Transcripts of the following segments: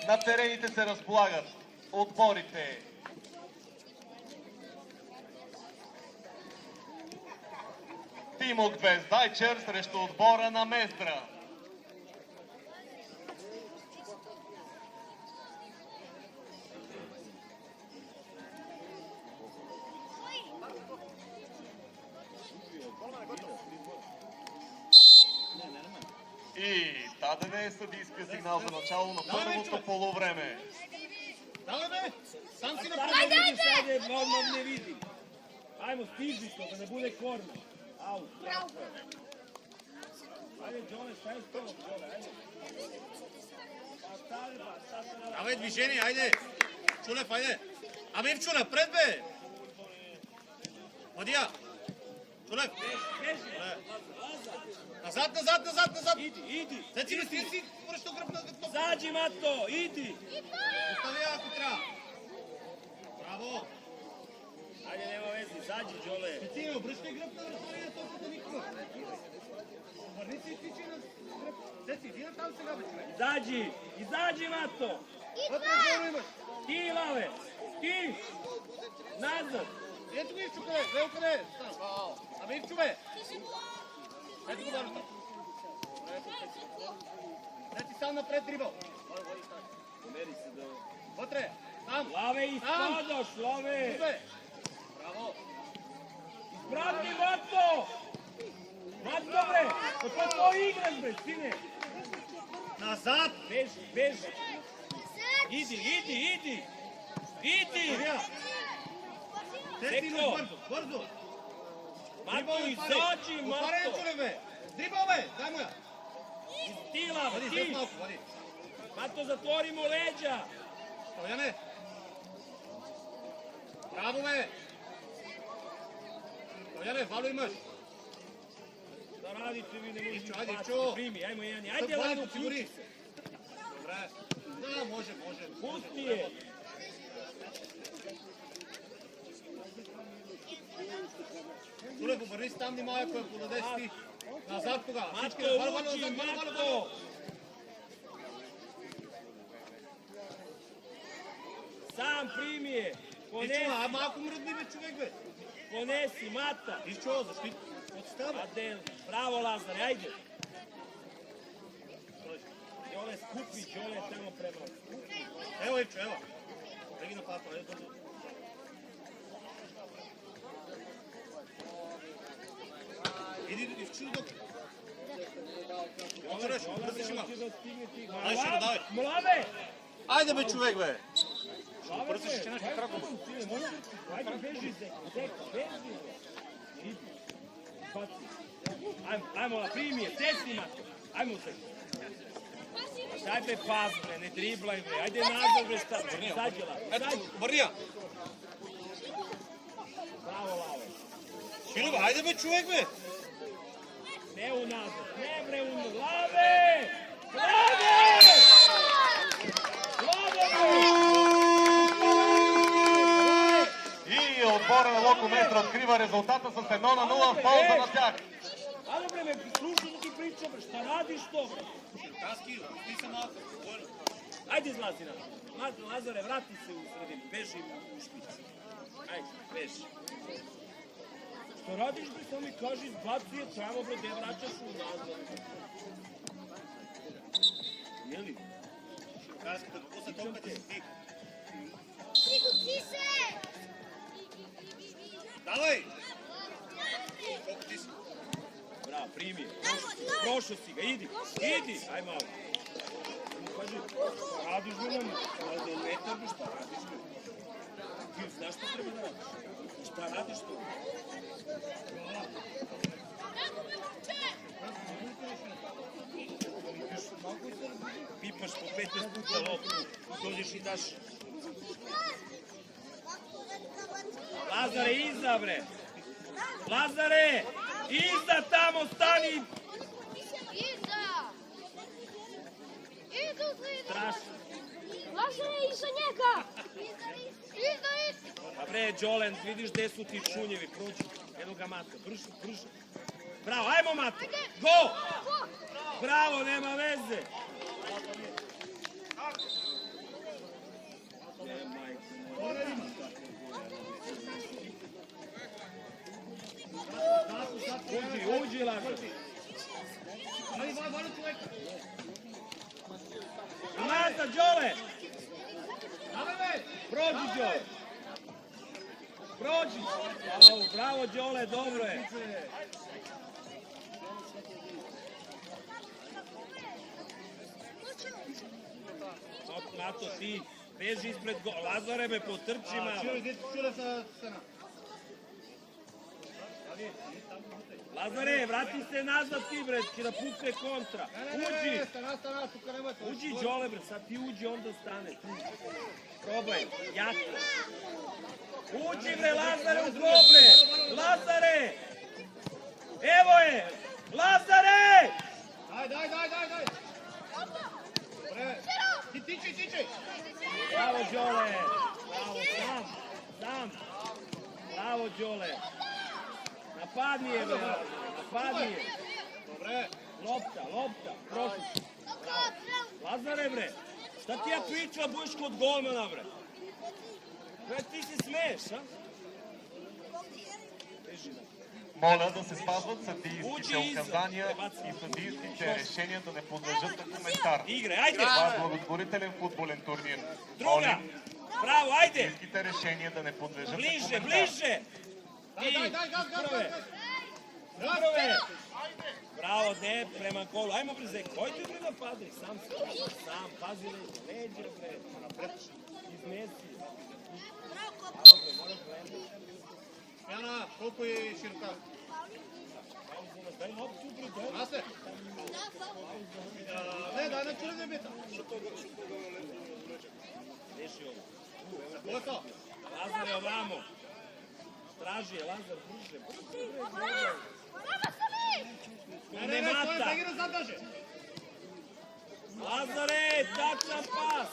На терените се разполагат отборите Тимок Гвездайчер срещу отбора на Мездра. И даден е съдийския сигнал за начало на първото полувреме. Давай бе! Сам си направи! Ajde, ajde! Odmah ne vidim. Ajmo, stiži to, da ne bude korna. Au, bravo. Ajde, Đole, šta je to? Đole, ajde. Давай движение, айде! Чулев, айде! Абе, Чулев, пред бе! Мадия! Чулев! Назад, назад, назад, назад! Idi! Цеци, не си връща гръб на топ! Zađi, Mato, idi! Остави ако трябва! Браво! Ajde, nema vezi, zađi, Đole! Цеци, обръщай гръб на разстояние толкова никога! Върни си и тичи на гръб! Цеци, иди там сега, бе, човек! Izađi, Mato! Вътре горе имаш! Ti, Lave! Ti! Nazad! Ето го Ивчо, къде? Гледай къде е! Абе, Ивчо, бе! Ето го барата! Ето ти сам напред дрибъл! Вътре! Там! Lave, ispadaš, Lave! Браво! Ispravni, Mato! Mato, bre! Kako to igraš, bre, sine? Назад! Beži, beži! Idi, idi, idi! Idi! Те си бързо, бързо! Mato, izađi, Отваряй, Mato! чуле, бе! Дрибъл, бе! Дай му я! Ti, Lave, Води, ti! след малко, води! Mato, zatvori mu leđa! Стояне! Браво, бе! Стояне, вало имаш! Da radite vi, ne možete Ивчо, ajde, baciti, Ивчо! primi, ajmo Jani, Ajde, ajde, Lavo, подсигури! uključi se! Добре! Да, може, може! Pusti je! Чуле, обърни си там, внимавай, ако я подадеш ти! Назад тогава! Всички, Mato, вало, вало, uči, назад, вало, вало, Mato! вало! Sam primi je! Ивчо, а малко мръдни, бе, човек, бе! Ponesi, Mata! Ивчо, защо? Отстава! Adel, bravo Lazare, ajde! Đole skupi, Đole tamo prema. Evo, Ивчо, evo! Преги на папа, айде бързо! Иди, Ивчо, док! Отваряш, бързиш има! Айде, ще го давай! Mlave! Ajde, bе, човек, бе! Mlave, Brzo ще нещо крако. Ajde, beži, Zeko, beži! Idi, baci. Ajmo, primi je, tesni, Mato! Ajmo, Zeko! Daj, be, pas, bre, ne driblaj, bre! Ajde, nazad, bre, šta? Zađi, Lave, Ето, zađi! върни я! Bravo, Lave! Шило, бе, айде, бе, човек, бе! Ne unazad, ne bre unazad, Lave! Lave! И отбора на Локо Мездра открива резултата с 1:0 в полза на тях. Ало bre, me slušaj da ti pričam, bre, šta radiš to, bre? Kaski, ti se malo, bojno. Ajde izlazi nam. Lazare, vrati se u sredinu, beži u špici. Ajde, beži. Šta radiš, bre, samo mi kaži, izbacuje tamo, bre, gde vraćaš u nazad. Jeli? Kaski, da posle toga ti si ti. Приготви се! Давай! Колко ти си? Bravo, primi je. Prošao si ga, idi, idi. Aj malo. Kaži, šta radiš, bre, nam? Ne trbi, šta radiš, bre? Ti znaš šta treba da radiš? Šta radiš to? Pipaš po 15 puta loptu, dođeš i daš. Lazare, iza, bre! Lazare! Iza tamo stani! Iza! Idu, idu! Strašno. Lazare, iza njega! Iza! A bre, Đolen, vidiš gde su ti šunjevi, prođi. Evo ga Mato, brže, brže. Bravo, ajmo Mato! Go! Bravo, nema veze! Đole! Prođi, Đole! Prođi! Bravo, Đole, dobro je! Mato, ti beži ispred gola. Lazare me potrči malo. Čure sa scena. Lazare, vrati se nazad ti, bre, će da pukne kontra. Uđi! Stana, tuka nemojte. Uđi, Đole, bre, sad ti uđi, onda stane. Probaj, jako. Uđi, bre, Lazare, u go, bre! Lazare! Evo je! Lazare! Daj. Tiči. Bravo, Đole! Bravo, sam! Bravo, Đole! Napadni je, bre, napadni je! Dobre. Lopta, prošli. Lazare, bre, šta ti ja pričala, budeš kod golmana, bre? Bre, ti se smeješ, a? Моля да се спазват съдийските Учи указания иззад. и съдийските решения да не подлежат на коментар. Игре, айде! Това е благотворителен футболен турнир. Друга! Молим Браво, айде! съдийските решения да не подлежат на Ближе, коментар. ближе! Ти, пръве! Браво, не, према коло. Ajmo, bre, Zeko, hojte, bre, napadaj. Sam, pazi leđe, bre. Iznesi. Яна, колко е широка? Дай лопtu, bre, дай. Насе? Не, дай на чуре да бита. Reši ovo. Ko je to? Lazar je ovamo. Traži je, Lazar, brže. Ne, mata. da igra zadrže. Lazare, tačan pas.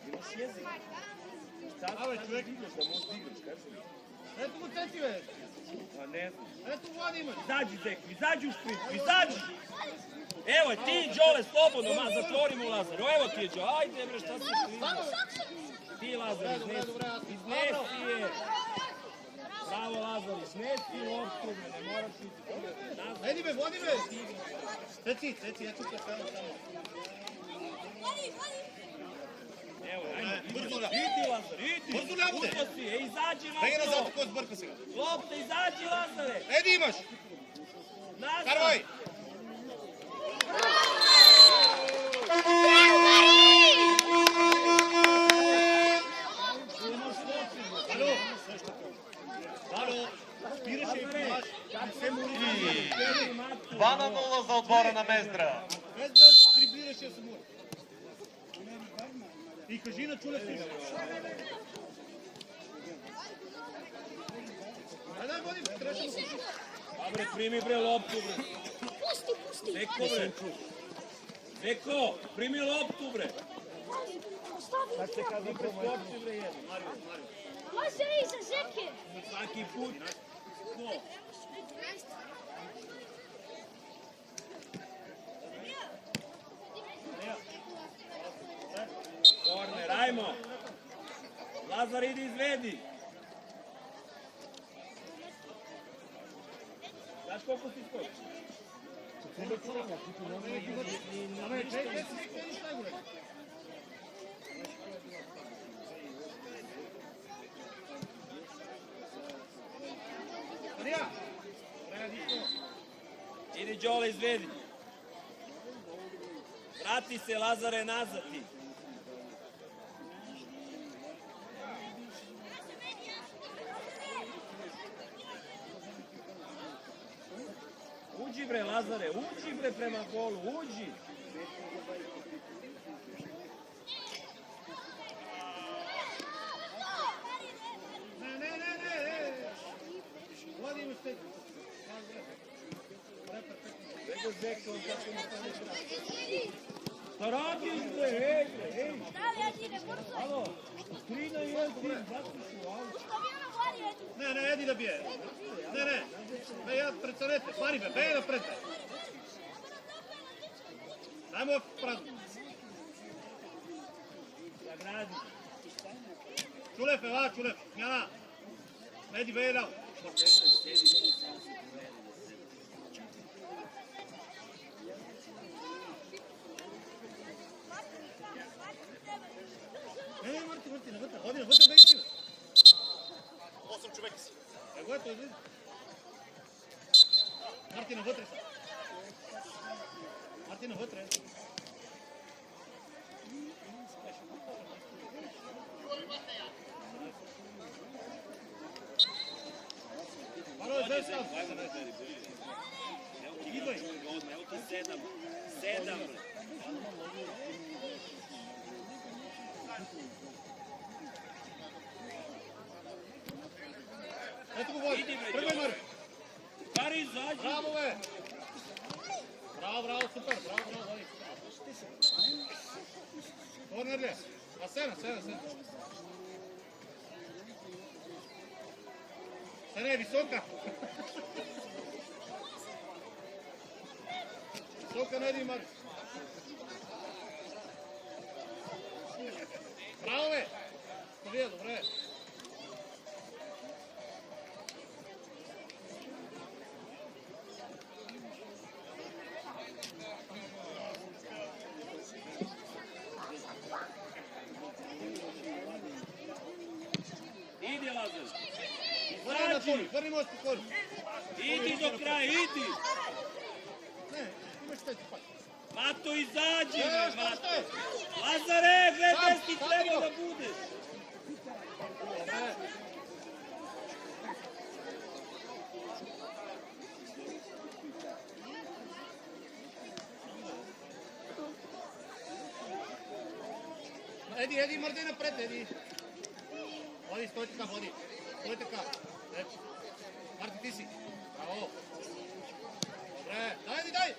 Imaš jezik. Абе, човек. Da možeš da igraš, kaži mi. Ето го цеци, бе. Pa ne znam. Ето Влади имаш. Izađi, Zeko, izađi u šprintu, izađi! Evo je, ti, Đole, slobodno, zatvori mu Lazar. Evo ti je, Đole, ajde, bre, šta se prima? Ti, Lazar, iznesi je. Bravo, Lazar, iznesi loptu, ne moraš ići. Еди, бе, Влади, бе. Цеци, ето се става само. Evo, ajde, Бързо ля. idi, Lazar, idi. Бързо ля, бе. Uzo si, izađi, Дай ги назад, Lazar. кой сбърка сега. Lopta, izađi, Lazare. Еди имаш. Nazad. Карвай. Ало, спираше и помаш. Не се мори. 2-0 за отбора на Мездра. Без да дриблираше се мори. И кажи на чуле си. Дай, Влади, трябваше да го пушиш. Dobre, primi, bre, loptu, bre. Pusti. Zeko, bre. Zeko, primi loptu, bre. Ostavi. Preskoči, bre, jedno. Lazare iza Zeke. Svaki put. Ko? Korner, ajmo. Lazar, idi izvedi. Znaš koliko si skoči? Абе, чай, чай, го. Мария! Idi, Đole, izvedi. Vrati se, Lazare, nazad ti. Uđi, bre, Lazare, uđi, bre, prema golu, uđi. Не. Влади имаш те. Nego Zeko, kako mu to ne treba. Šta radiš, bre, hej, hej. Alo, 3-1 tim, zašto su auto? Не, еди да бие. Не. Бе, я преценете. Пари, бе, бе напред, бе. Дай му празно. Bradi. Čulef, ela, Čulef, smjana. Medi Vejlao. Ne, Marti, навътре, ходи навътре, бе и ти. 8 човека си. Его е, той влиза. Марти, навътре са. Марти, навътре. Паро е без там. Идвай. Evo ti 7. 7. Ето го води. Тръгвай, Мари. Кари, иzađi. Браво, бе. Браво, супер. Браво, води. Корнер ли? А Сена. Сена е висока. Висока не един, Мари. Браво, бе. Вие, добре. Idi, Lazar. Върни му спокойно. Idi do kraja, idi. Не, имаш тези пак. Mato, izađi, Mato. Lazare, gledaj, ti treba da budeš. Еди, мърдай напред, Еди. Води, стой така, води. Стой така. Ето. Марти, ти си. Браво. Добре. Дай!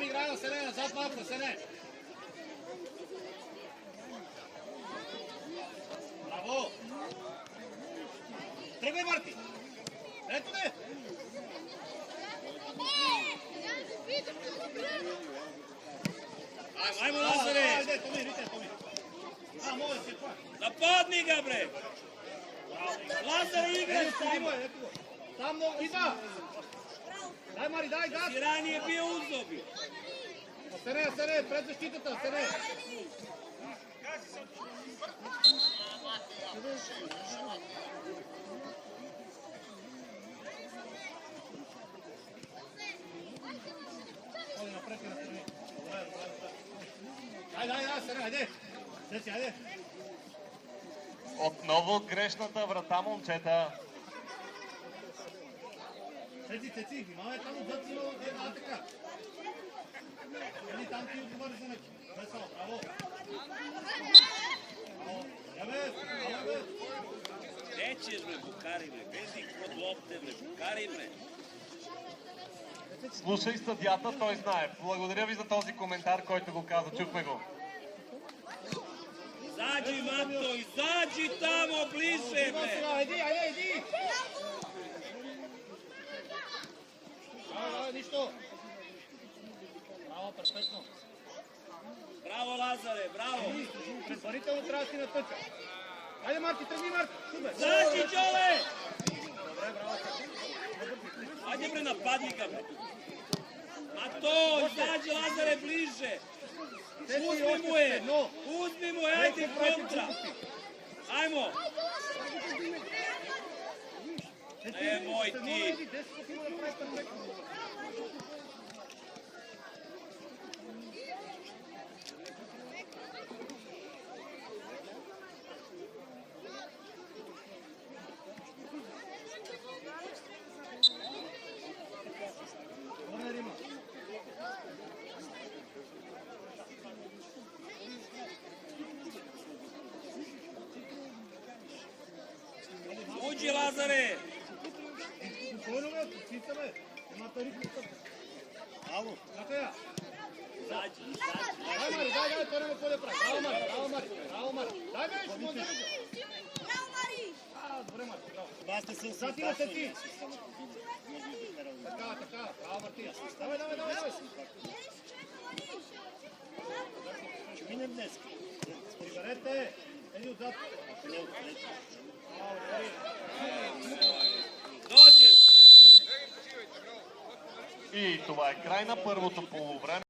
Играем, Асене, назад малко, Асене. Браво. Тръгвай, Марти. Ето не. Ajmo, Lazare. Ajde, Tomi. Može se pa. Napadni ga, bre. Lazare, igraj samo. Tam много, Ида. Дай, Мари, дай, газ. Si ranije bio uzobi. Асене, пред защитата, Асене. Ходи напред и настрани. Дай, Асене, айде. Айде. Отново грешната врата, момчета. Цеци, внимавай там отзад си много така. Ели там ти отговори за нещо. Весело, браво. Браво. Nećeš, bre, Bukari, bre. Bezi kod lopte, bre. Bukari, bre. Слушай съдията, той знае. Благодаря ви за този коментар, който го каза. Чухме го. Izađi, Mato, izađi tamo bliže, bre. Айди. Нищо. Браво, перфектно. Bravo, Lazare, bravo. Предварително трябва да си натъча. Айде, Марти, тръгни, Марти. Супер. Izađi, Đole. Добре, браво. Ajde, bre, napadni ga, bre. Mato, izađi, Lazare, bliže. Uzmi mu je, ajde, kontra. Ajmo. Nemoj ti. Uđi, Lazare! Спокойно, бе, чиста, бе. Има пари в кутата. Ало, така я. Izađi. Дай, Мари, дай, той не ме поле прави. Браво, Мари. Дай, бе, ще му отдели го. Да, добре, Марко, браво. Аз не съм Зад имате ти. Може би да карам. Така, браво, Мартин. Давай. Ще минем днес. Приберете. Еди отзад. Не отпред. Браво, добре. Dođe! И това е край на първото полувреме.